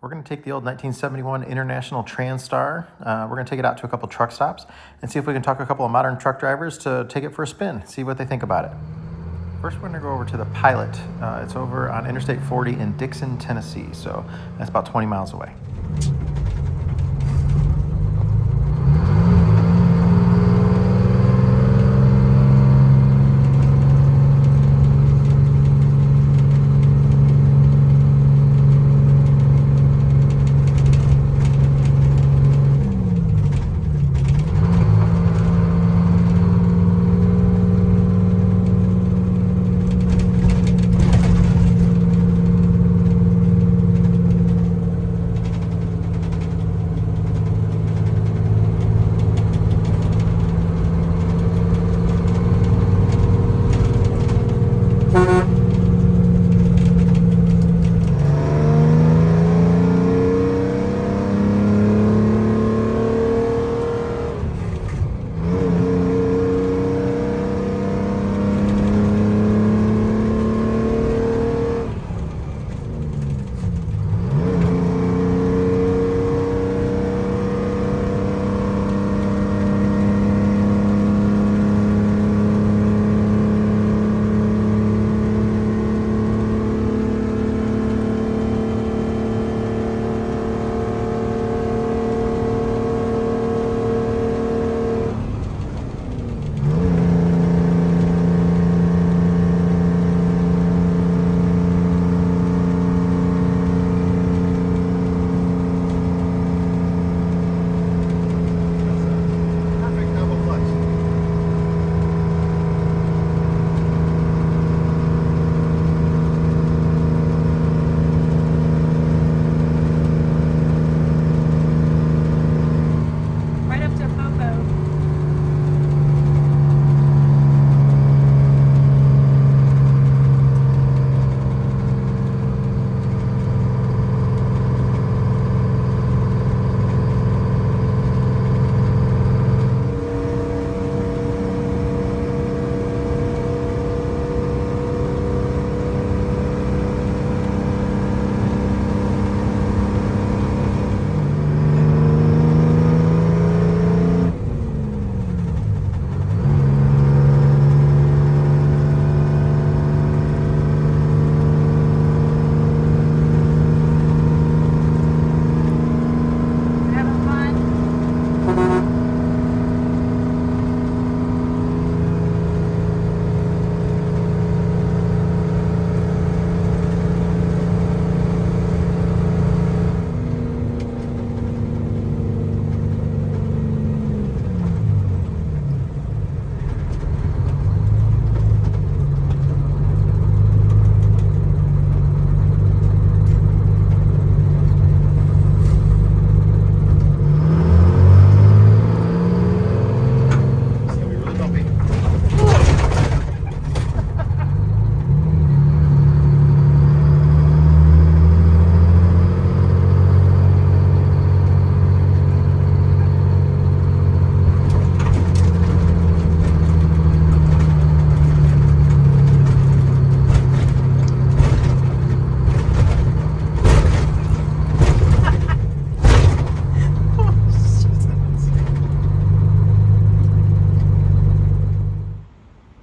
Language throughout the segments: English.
We're going to take the old 1971 International Transtar. We're going to take it out to a couple truck stops and see if we can talk a couple of modern truck drivers to take it for a spin, see what they think about it. First, we're going to go over to the Pilot. It's over on Interstate 40 in Dixon, Tennessee, so that's about 20 miles away.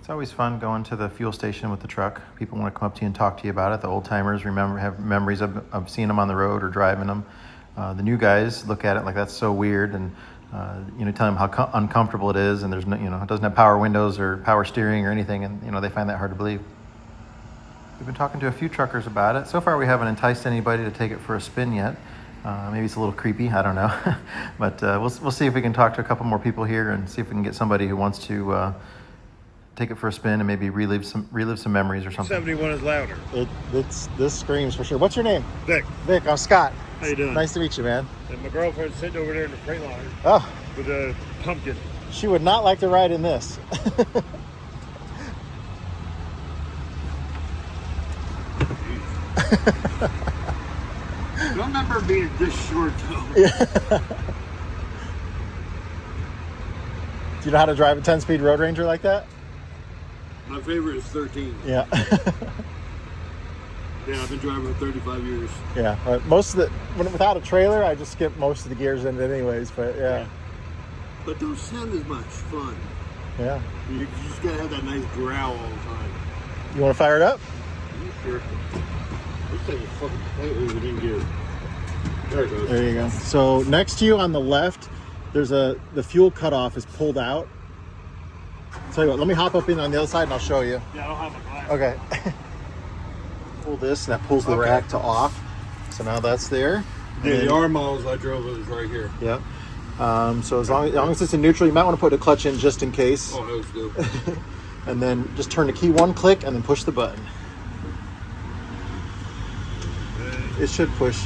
It's always fun going to the fuel station with the truck. People want to come up to you and talk to you about it. The old timers have memories of seeing them on the road or driving them. The new guys look at it like that's so weird, and tell them how uncomfortable it is, and there's no, it doesn't have power windows or power steering or anything, and they find that hard to believe. We've been talking to a few truckers about it. So far, we haven't enticed anybody to take it for a spin yet. Maybe it's a little creepy, I don't know, but we'll see if we can talk to a couple more people here and see if we can get somebody who wants to take it for a spin and maybe relive some memories or something. 71 is louder. This screams for sure. What's your name? Vic. Vic, I'm Scott. How you doing? Nice to meet you, man. And my girlfriend's sitting over there in the freight line. Oh. With a pumpkin. She would not like to ride in this. I don't remember being this short though. Yeah. Do you know how to drive a 10-speed Road Ranger like that? My favorite is 13. Yeah. Yeah, I've been driving for 35 years. Yeah, most of the without a trailer, I just skip most of the gears in it anyways. But yeah. But don't sound as much fun. Yeah. You just gotta have that nice growl all the time. You want to fire it up? Sure. This thing is fucking tight with in gear. There it goes. There you go. So next to you on the left, there's the fuel cutoff is pulled out. Tell you what, let me hop up in on the other side and I'll show you. Yeah, I don't have my glass. Okay. Pull this, and that pulls the rack to off. So now that's there. Yeah, the R models I drove was right here. Yep. So as long as it's in neutral, you might want to put a clutch in just in case. Oh, those do. And then just turn the key one click and then push the button. It should push.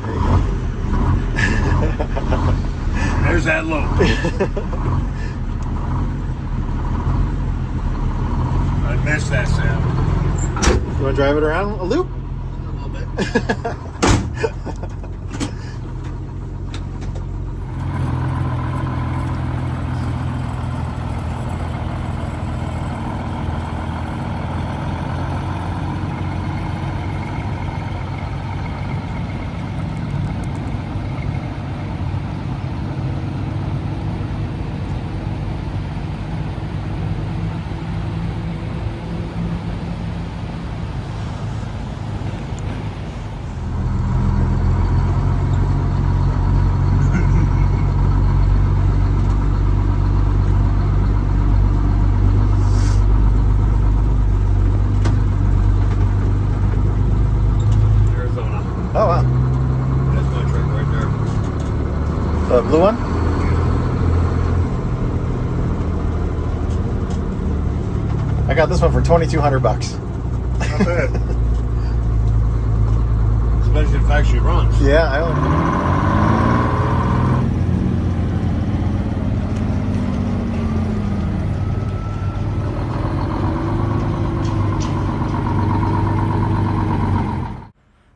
There you go. There's that low. I missed that sound. You want to drive it around a loop? A little bit. Oh wow. That's my truck right there. The blue one? I got this one for $2,200. Not bad. Especially if it actually runs. Yeah, I own.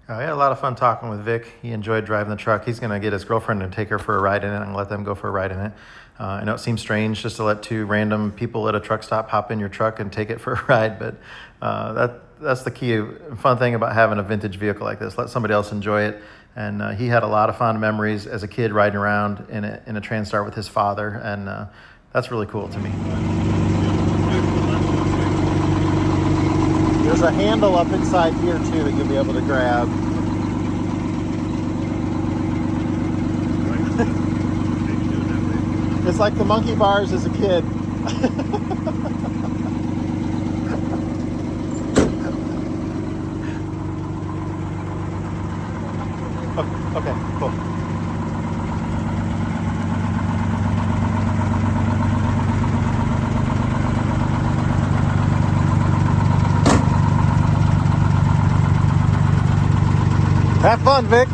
I had a lot of fun talking with Vic. He enjoyed driving the truck. He's going to get his girlfriend to take her for a ride in it and let them go for a ride in it. I know it seems strange just to let two random people at a truck stop hop in your truck and take it for a ride, but that's the key fun thing about having a vintage vehicle like this. Let somebody else enjoy it. And he had a lot of fond memories as a kid riding around in a Transtar with his father, and that's really cool to me. There's a handle up inside here too that you'll be able to grab. It's like the monkey bars as a kid. Oh, okay, cool. Have fun, Vic.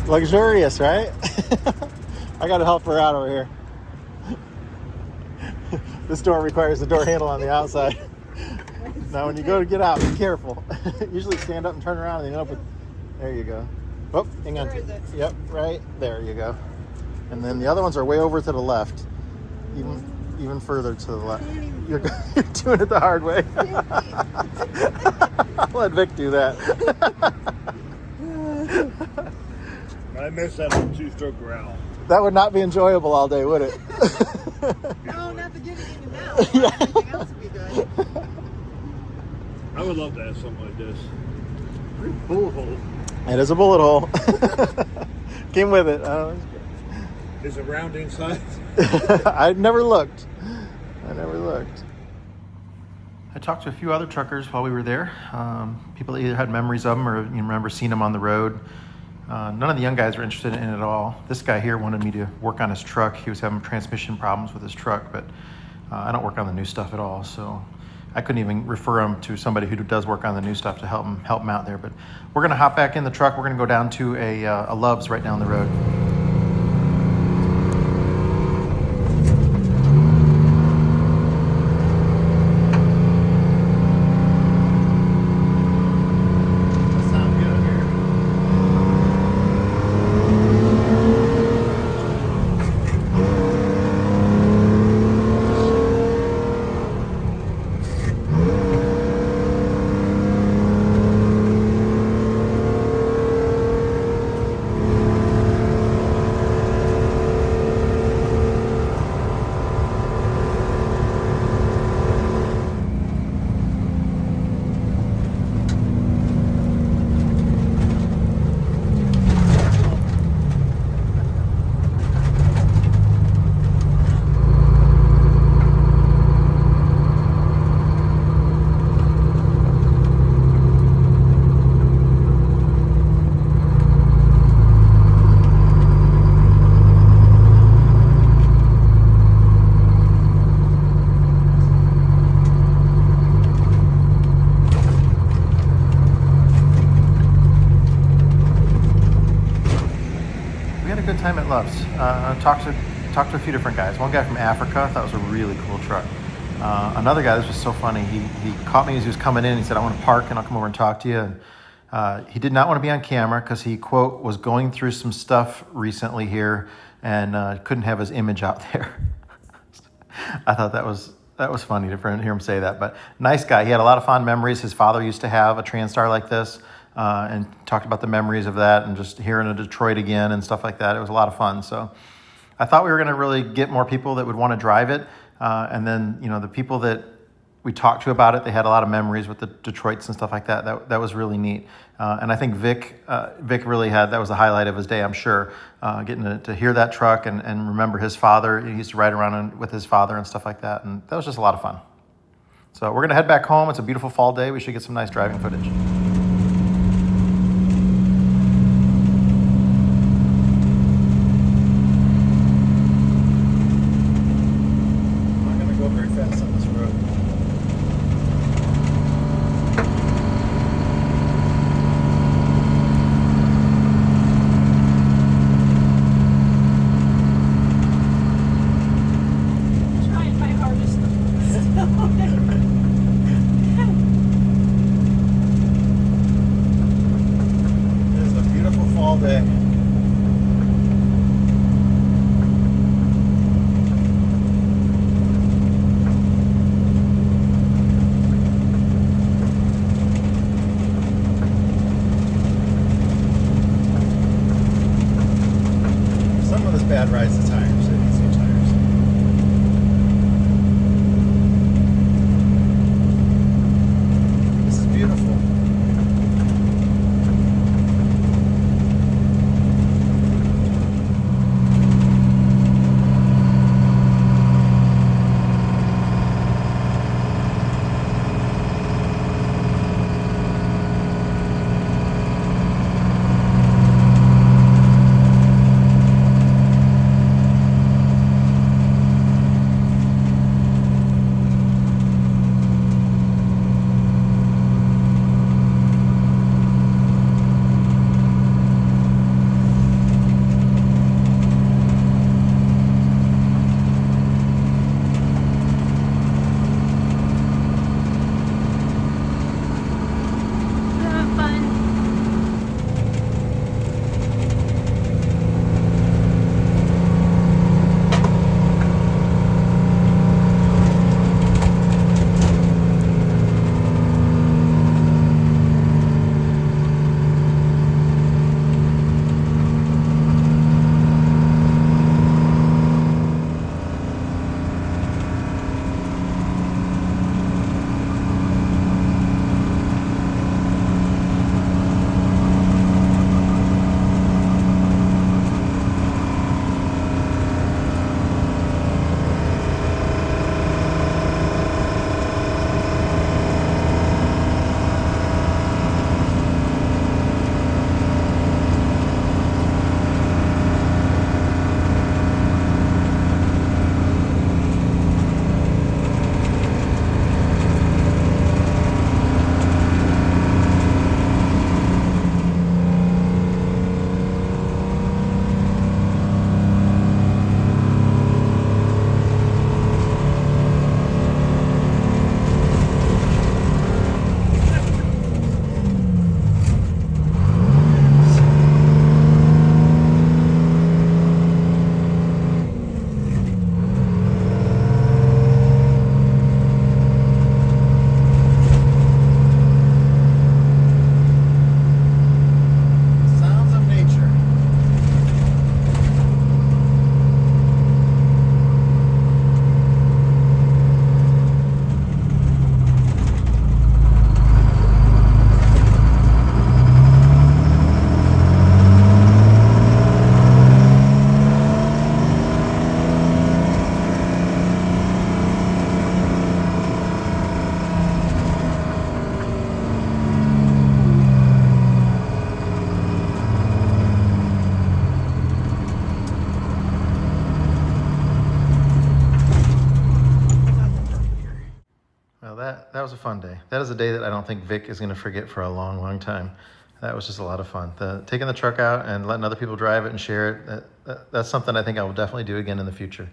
Luxurious, right? I got to help her out over here. This door requires a door handle on the outside. Now, when you go to get out, be careful. Usually stand up and turn around and then open. There you go. Oh, hang on. Where is it? Yep, right there you go. And then the other ones are way over to the left. Even further to the left. You're doing it the hard way. I'll let Vic do that. I miss that little two-stroke growl. That would not be enjoyable all day, would it? No, not the getting in your mouth. Yeah. Everything else would be good. I would love to have something like this. Bullet hole. It is a bullet hole. Came with it. Is it round inside? I never looked. I talked to a few other truckers while we were there. People that either had memories of them or remember seeing them on the road. None of the young guys were interested in it at all. This guy here wanted me to work on his truck. He was having transmission problems with his truck, but I don't work on the new stuff at all, so I couldn't even refer him to somebody who does work on the new stuff to help him out there. But we're gonna hop back in the truck. We're gonna go down to a Love's right down the road. Time at Love's. Talked to a few different guys. One guy from Africa, thought it was a really cool truck. Another guy, this was so funny, he caught me as he was coming in. He said, I want to park and I'll come over and talk to you. And he did not want to be on camera because he, quote, was going through some stuff recently here and couldn't have his image out there. I thought that was funny to hear him say that, but nice guy. He had a lot of fond memories. His father used to have a Transtar like this. And talked about the memories of that and just hearing of Detroit again and stuff like that. It was a lot of fun. So I thought we were going to really get more people that would want to drive it. And then, the people that we talked to about it, they had a lot of memories with the Detroits and stuff like that. That was really neat. And I think Vic really that was the highlight of his day, I'm sure, getting to hear that truck and remember his father. He used to ride around with his father and stuff like that. And that was just a lot of fun. So we're going to head back home. It's a beautiful fall day. We should get some nice driving footage. Bad rides the tires. It needs new tires. This is beautiful. that was a fun day. That is a day that I don't think Vic is going to forget for a long, long time. That was just a lot of fun. Taking the truck out and letting other people drive it and share it, that's something I think I will definitely do again in the future.